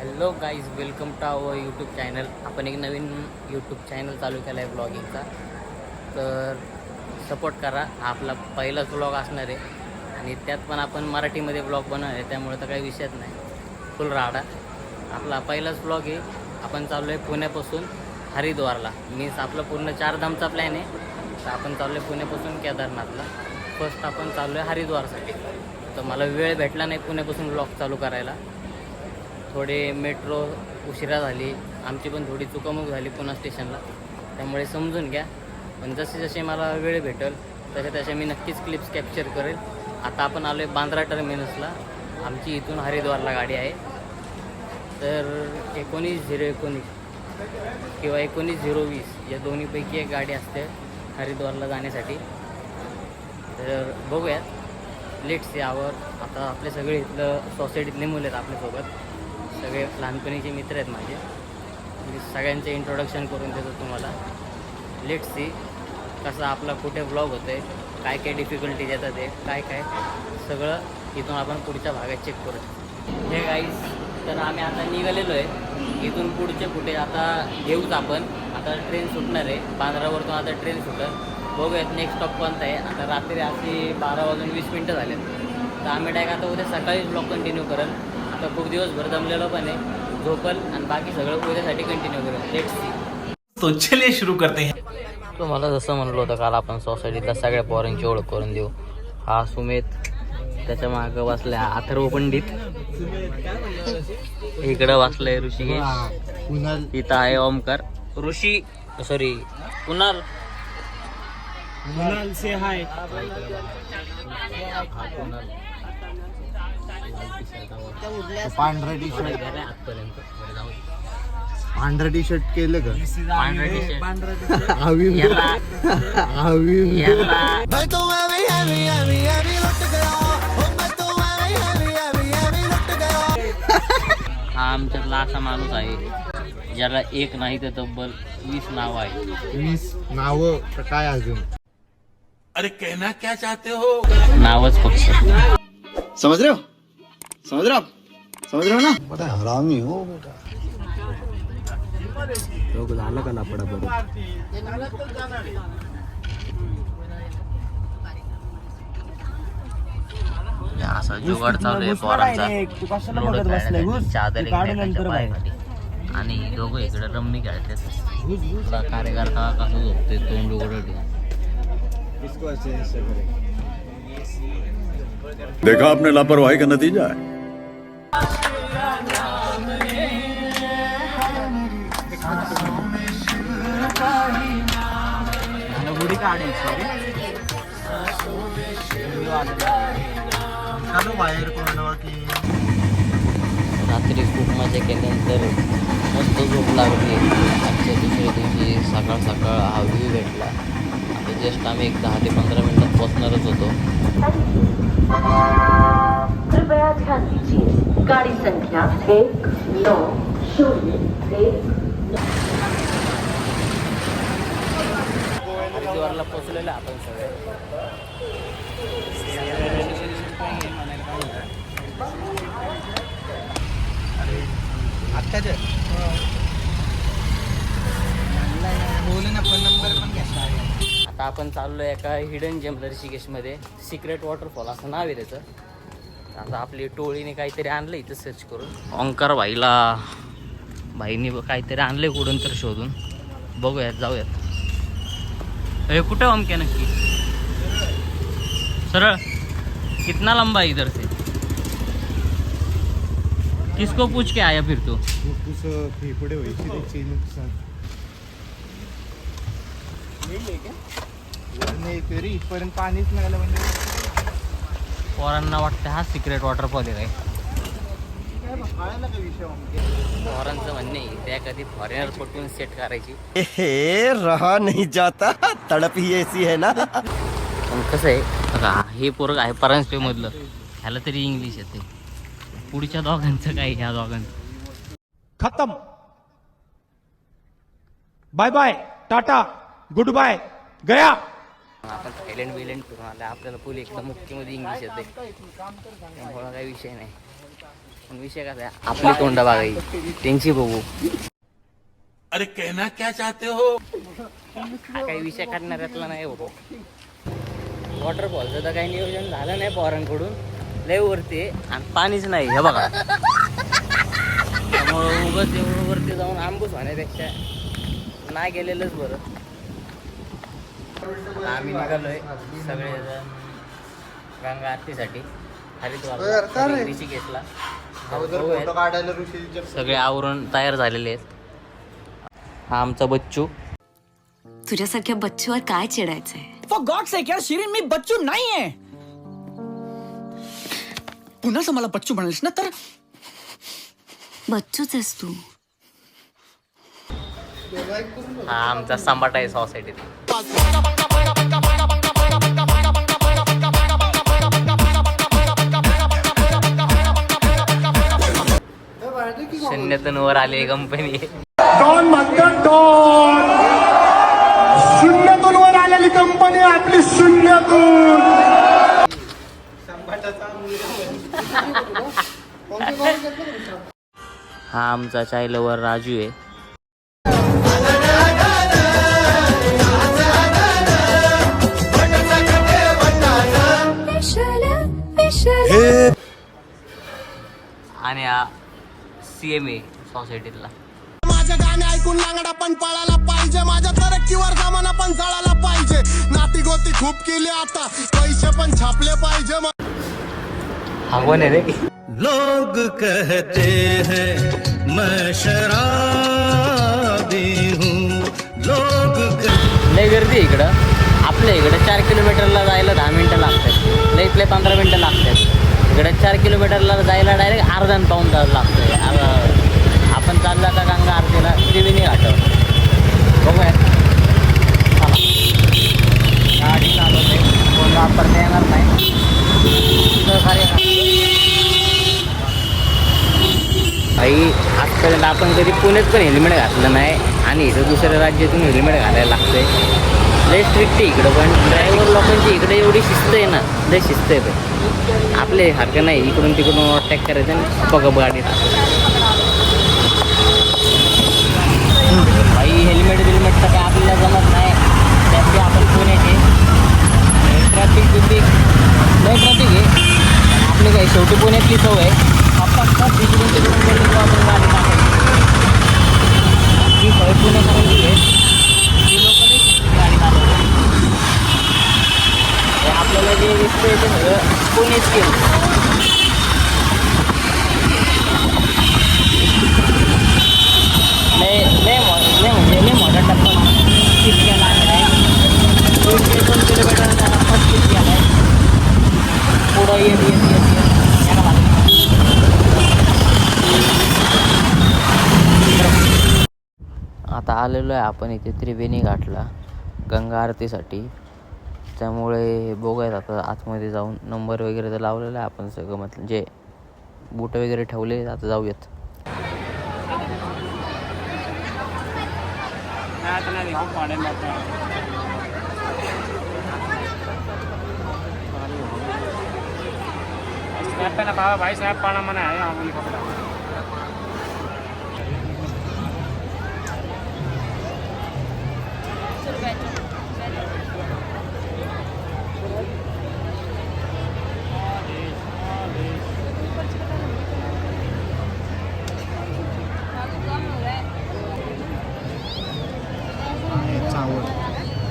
Hello guys, welcome to our YouTube channel. आपण एक नवीन YouTube channel चालू केला आहे ब्लॉगिंगचा. तर सपोर्ट करा. हा आपला पहिलाच ब्लॉग असणार आहे आणि त्यात पण आपण मराठीमध्ये ब्लॉग बनवणार आहे, त्यामुळे तर काही विषयच नाही. फुल राडा. आपला पहिलाच ब्लॉग आहे. आपण चाललो आहे पुण्यापासून हरिद्वारला. मीन्स आपलं पूर्ण 4 धामचा प्लॅन आहे. तर आपण चाललो आहे पुण्यापासून केदारनाथला. फर्स्ट आपण चाललो आहे हरिद्वारसाठी. तर मला वेळ भेटला नाही पुण्यापासून ब्लॉग चालू करायला. थोडे मेट्रो उशिरा झाली, आमची पण थोडी चुकामुक झाली पुणे स्टेशनला, त्यामुळे समजून घ्या. पण जसे जसे मला वेळ भेटेल तसे मी नक्कीच क्लिप्स कॅप्चर करेल. आता आपण आलो आहे बांद्रा टर्मिनसला. आमची इथून हरिद्वारला गाडी आहे. तर 19:019 किंवा 19:020 या दोन्हीपैकी एक गाडी असते हरिद्वारला जाण्यासाठी. तर बघूयात. लेट्स यावर. आता आपले सगळे इथलं सोसायटीतले मुलं आहेत आपल्यासोबत, सगळे लहानपणीचे मित्र आहेत माझे. मी सगळ्यांचे इंट्रोडक्शन करून देतो तुम्हाला. लेट्स सी कसा आपला कुठे ब्लॉग होतं आहे, काय काय डिफिकल्टीज येतात आहे, काय काय सगळं इथून आपण पुढच्या भागात चेक करू. हे गाईज, तर आम्ही आता निघालेलो आहे. इथून पुढचे कुठे आता घेऊच आपण. आता ट्रेन सुटणार आहे बांद्रावरतून. आता ट्रेन सुटत. बघूयात नेक्स्ट स्टॉप कोणता आहे. आता रात्री अशी 12:20 झालेत. तर आम्ही डायरेक्ट आता उद्या सकाळीच ब्लॉग कंटिन्यू करेल. आता खूप दिवसभर जमलेलो पण आहे. झोपल आणि बाकी सगळं उद्यासाठी कंटिन्यू करेल. Let's see. तो चलिए शुरू करते हैं. तो मला जसं म्हणलं होतं काल, आपण सोसायटीतल्या सगळ्या पोरांची ओळख करून देऊ. हा सुमेत, त्याच्या मागं वाचलाय अथर्व पंडित, इकडं वाचलंय ऋषिकेश, इथं आहे ओमकार, ऋषी सॉरी कुणाल से हाय. पांढरा टी शर्ट आजपर्यंत पांढरा टी शर्ट केलं का? पांढरा टी-शर्ट हा आमच्यातला असा माणूस आहे ज्याला एक नाही तर तब्बल 20 नाव आहे. 20 नाव काय अजून? अरे कहना क्या चाहते हो? नावच फक्त. समझ रहे हो? समझ रहे हो? समझ रहे हो ना? बड़ा हरामी हो बेटा. लोग झालं का लापडा बरं? असा जुगाड चालू आहे पोरांचा. लोडं खेळण्यासाठी, चादर एकमेकांच्या पायाखाली आणि दोघं इकडे रम्मी खेळतात. तुला कार्यकर्ता कसं झोपते तोंड उघडं ठेवून. इसको ऐसे ऐसे करें. देखा आपने लापरवाही का नतीजा है. रात्री खूप मजा केल्यानंतर मस्त झोप लागली. आजच्या दुसऱ्या दिवशी सकाळ सकाळ हा व्ह्यू भेटला. आता जस्ट आम्ही एक 10 ते 15 मिनिटात पोचणारच होतो. कृपया ध्यान दीजिए, गाड़ी संख्या 1901. हरिद्वारला पोचलेलं आपण सगळे. आता आपण चाललो आहे एका हिडन जेम ऋषिकेशमध्ये. सिक्रेट वॉटरफॉल असं नाव आहे त्याचं. आता आपली टोळीने काहीतरी आणलं इथं सर्च करून. ओंकार भाईनी काहीतरी आणलंय कुठून तर शोधून. बघूयात, जाऊयात. अरे कुठे ओमक्या नक्की? सरळ कितना लंबा है इधर से? किसको पूछ के आया फिर तू? फेफड़े व्हायची नुकसान नाही तरी इथपर्यंत पाणीच मिळालं म्हणजे पोरांना वाटतं हा सिक्रेट वॉटरफॉल आहे काय. पोरांचं म्हणणे आहे त्या कधी फॉरेनर पटवून सेट करायची. रहा नहीं जाता, तड़प ही ऐसी है ना. पण कसं आहे बघा, हे पोरग आहे परांजपे मधलं, ह्याला तरी इंग्लिश येते. पुढच्या दोघांचं काय, ह्या दोघांचं खत्म. Bye bye, tata, goodbye, गया. आपण थायलंड बिलंड फिरून आलं. आपल्याला फुल एकदम मुख्यमध्ये इंग्लिश येते, त्यामुळं काही विषय नाही. पण विषय कसा आहे, आपली तोंड बघाई त्यांची बघू. अरे कहना क्या चाहते हो? हा काही विषय काढणाऱ्यातला नाही हो. वॉटरफॉलचं तर काही नियोजन झालं नाही पोरांकडून, लय वरती आहे आणि पाणीच नाही हे बघा. त्यामुळं उगाच एवढं वरती जाऊन आंबूस होण्यापेक्षा नाही गेलेलंच बरं. आम्ही निघालोय सगळेजण गंगा आरतीसाठी हरिद्वार ऋषिकेशला. सगळे आवरून तयार झालेले आहेत. हा आमचा बच्चू. तुझ्यासारख्या बच्चूवर काय चिडायचंय? फॉर गॉड सेक यार शिरीन, मी बच्चू नाहीये. पुन्हा असं मला बच्चू म्हणालीस ना तर बच्चूच आहेस तू. हा आमचा सांबाटा आहे सोसायटीत. शून्यातून वर आली कंपनी. डॉन म्हणतात डॉन. शून्यातून वर आलेली कंपनी आपली शून्यातून. हा आमचा चाय लवर राजू आहे. आणि हा CMA सोसायटीतला. माझे गाणे ऐकून लांगडा पण पळायला पाहिजे, माझ्या तरक्कीवर जमाना पण चढायला पाहिजे. नाती गोती खूप केली आता, पैसे पण छापले पाहिजे. हा कोण आहे रे? लोग कहते हैं मैं शराबी हूँ, लोग लय गर्दी आहे इकडं. आपल्या इकडं 4 किलोमीटरला जायला 10 मिनटं लागतात, लय इथले 15 मिनटं लागतात. इकडे 4 किलोमीटरला जायला डायरेक्ट अर्धा आणि पाऊण तास लागतोय. आपण चाललो आता गंगा आरतीला त्रिवेणी घाटावर. बघूया चला. गाडी चालवते, कोण वापरता येणार नाही. भाई आजपर्यंत आपण कधी पुण्यात पण हेल्मेट घातलं नाही आणि इथं दुसऱ्या राज्यातून हेल्मेट घालायला लागतंय. लय स्ट्रिक्ट आहे इकडं, पण ड्रायव्हर लोकांची इकडे एवढी शिस्त आहे ना, लय शिस्त आहे. आपले सारखं नाही इकडून तिकडून ओव्हरटेक करायचं आणि बघा गाडी भाई. हेल्मेट बिल्मेट तर काय आपल्याला जमत नाही. त्यात आपण पुण्याचे ट्रॅफिक बिफिक लय ट्रॅफिक आहे. आपली काय शेवटी पुण्यातली सवय आपण तिकडून तिकडून गेलो आपण गाडी टाकायची. ही सवय पुणेकरांची आहे, ती लोक नाही गाडी चालवतात. आपल्याला जे दिसतंय ते सगळं पुणेच केलं. लय मोठा टप्पा किती आहे. 2 किलोमीटरचा टप्पा किती आहे. पुढं येत आता आलेलो आहे आपण इथे त्रिवेणी घाटला गंगा आरतीसाठी. त्यामुळे बघूयात आता आतमध्ये जाऊन. नंबर वगैरे तर लावलेला आहे आपण सगळं, मतलब जे बूट वगैरे ठेवले. आता जाऊयात. भाई साहब पाना मना है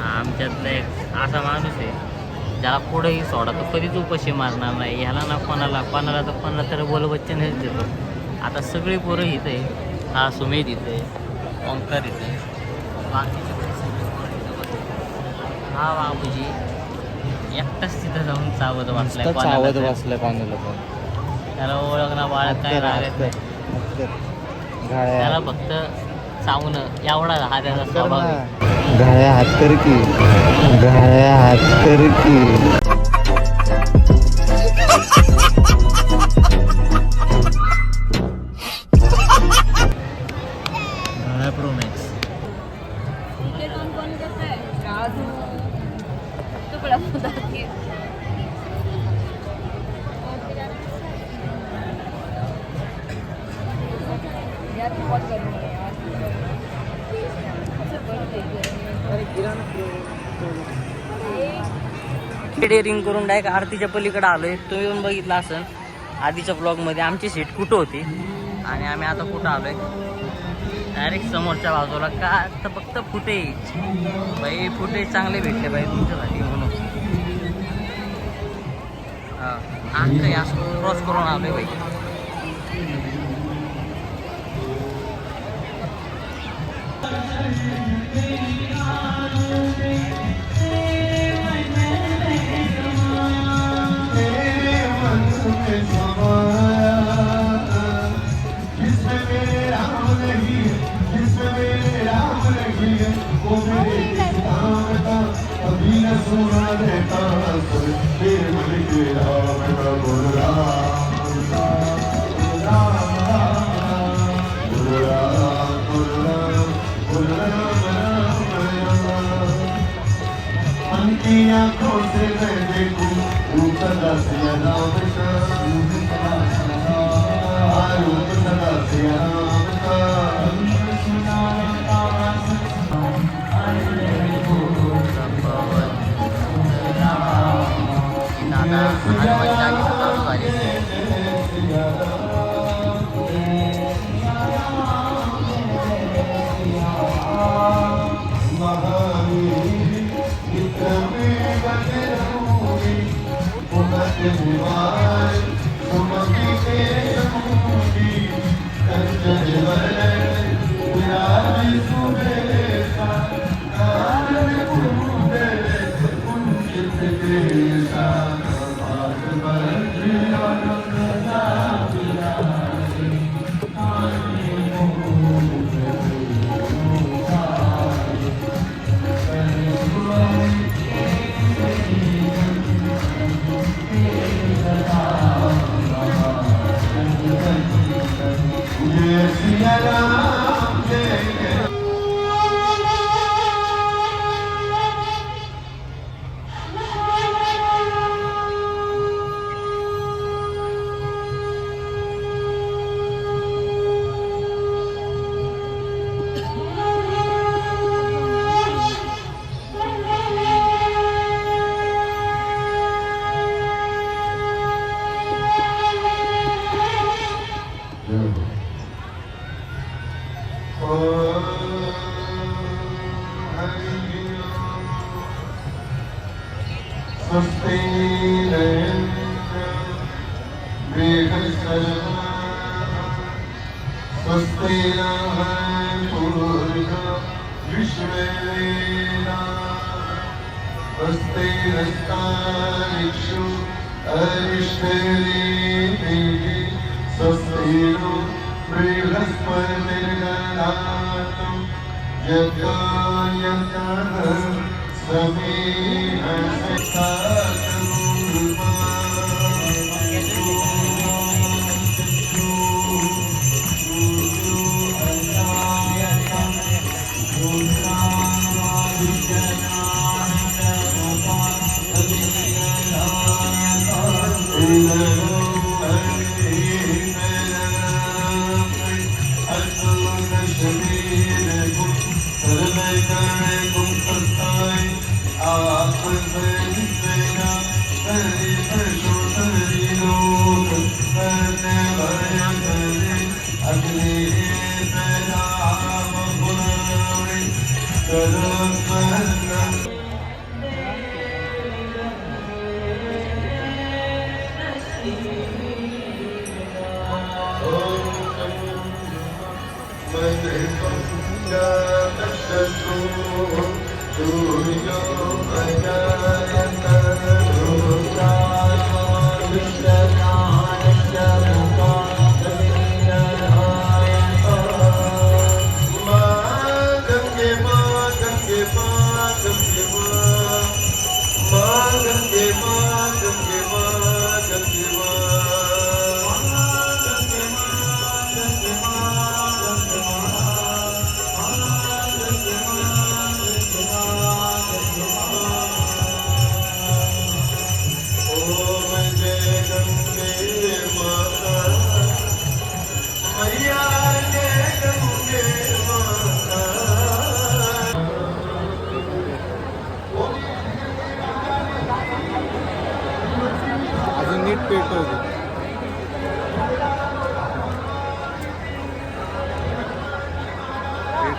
आमच्यातला एक असा माणूस आहे ज्याला पुढेही सोडा तो कधीच उपाशी मारणार नाही. ह्याला ना कोणाला तर बोल बच्चन हेच देतो. आता सगळी पोरं इथं आहे. हा सुमेध इथं आहे, ओंकार इथं आहे, बाकीचे पण सगळे पोरं इथं बसले. हा बाबूजी एकटाच तिथं जाऊन चावत बसलाय. कोणाला पण त्याला ओळख ना बाळा काय रागत नाही. त्याला फक्त चावणं एवढा हा त्याचा स्वभाव आहे. घाया हात कर की, घाया हात कर की. प्रो मॅक्स यार बहुत गर्मी है यार। डेअरिंग करून डायरेक्ट आरतीच्या पलीकडे आलोय. तुम्ही पण बघितलं असेल आधीच्या ब्लॉगमध्ये आमची सीट कुठं होती आणि आम्ही आता कुठं आलोय डायरेक्ट समोरच्या बाजूला. का तर फक्त फुटेज बाई, फुटेज चांगले भेटले बाई तुमच्यासाठी म्हणून काही असं क्रॉस करून आलोय बाई.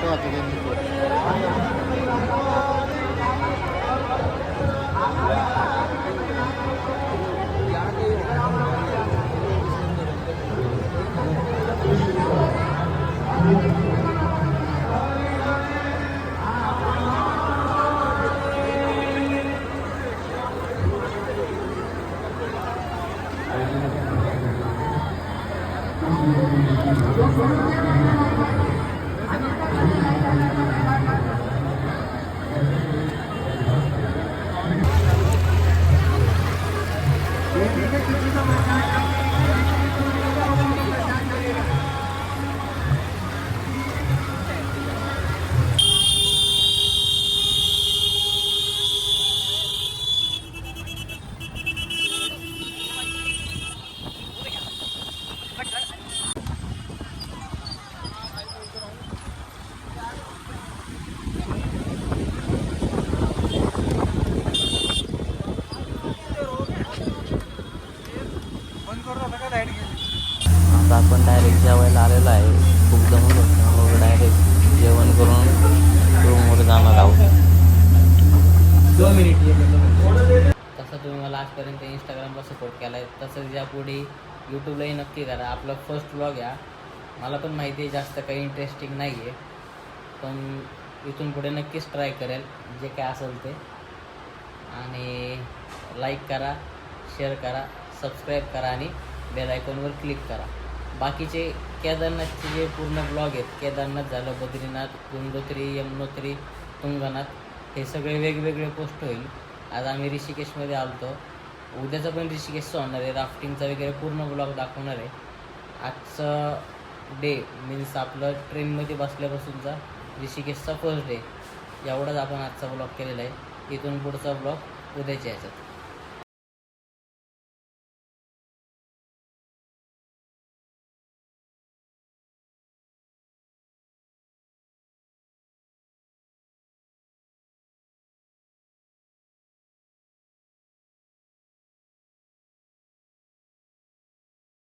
बघतो आता त्यांनी. आता आपण डायरेक्ट जेवायला आलेलो आहे. खूप जमून होतं, मग डायरेक्ट जेवण करून रूमवर जाणार आहोत. तसं तुम्ही मला आजपर्यंत इंस्टाग्रामला सपोर्ट केला आहे, तसंच यापुढे यूट्यूबलाही नक्की करा. आपला फर्स्ट व्लॉग या, मला पण माहिती आहे जास्त काही इंटरेस्टिंग नाही आहे, पण इथून पुढे नक्कीच ट्राय करेल जे काय असेल ते. आणि लाईक करा, शेअर करा, सबस्क्राईब करा आणि बेल आयकॉनवर क्लिक करा. बाकीचे केदारनाथचे जे पूर्ण ब्लॉग आहेत, केदारनाथ झालं, बद्रीनाथ, गंगोत्री, यमुनोत्री, तुंगनाथ, हे सगळे वेगवेगळे पोस्ट होईल. आज आम्ही ऋषिकेशमध्ये आलो, उद्याचा पण ऋषिकेशचा होणार आहे. राफ्टिंगचा वगैरे पूर्ण ब्लॉग दाखवणार आहे. आजचं डे मीन्स आपलं ट्रेनमध्ये बसल्यापासूनचा ऋषिकेशचा फर्स्ट डे, एवढाच आपण आजचा ब्लॉग केलेला आहे. इथून पुढचा ब्लॉग उद्याच्या याच्यात.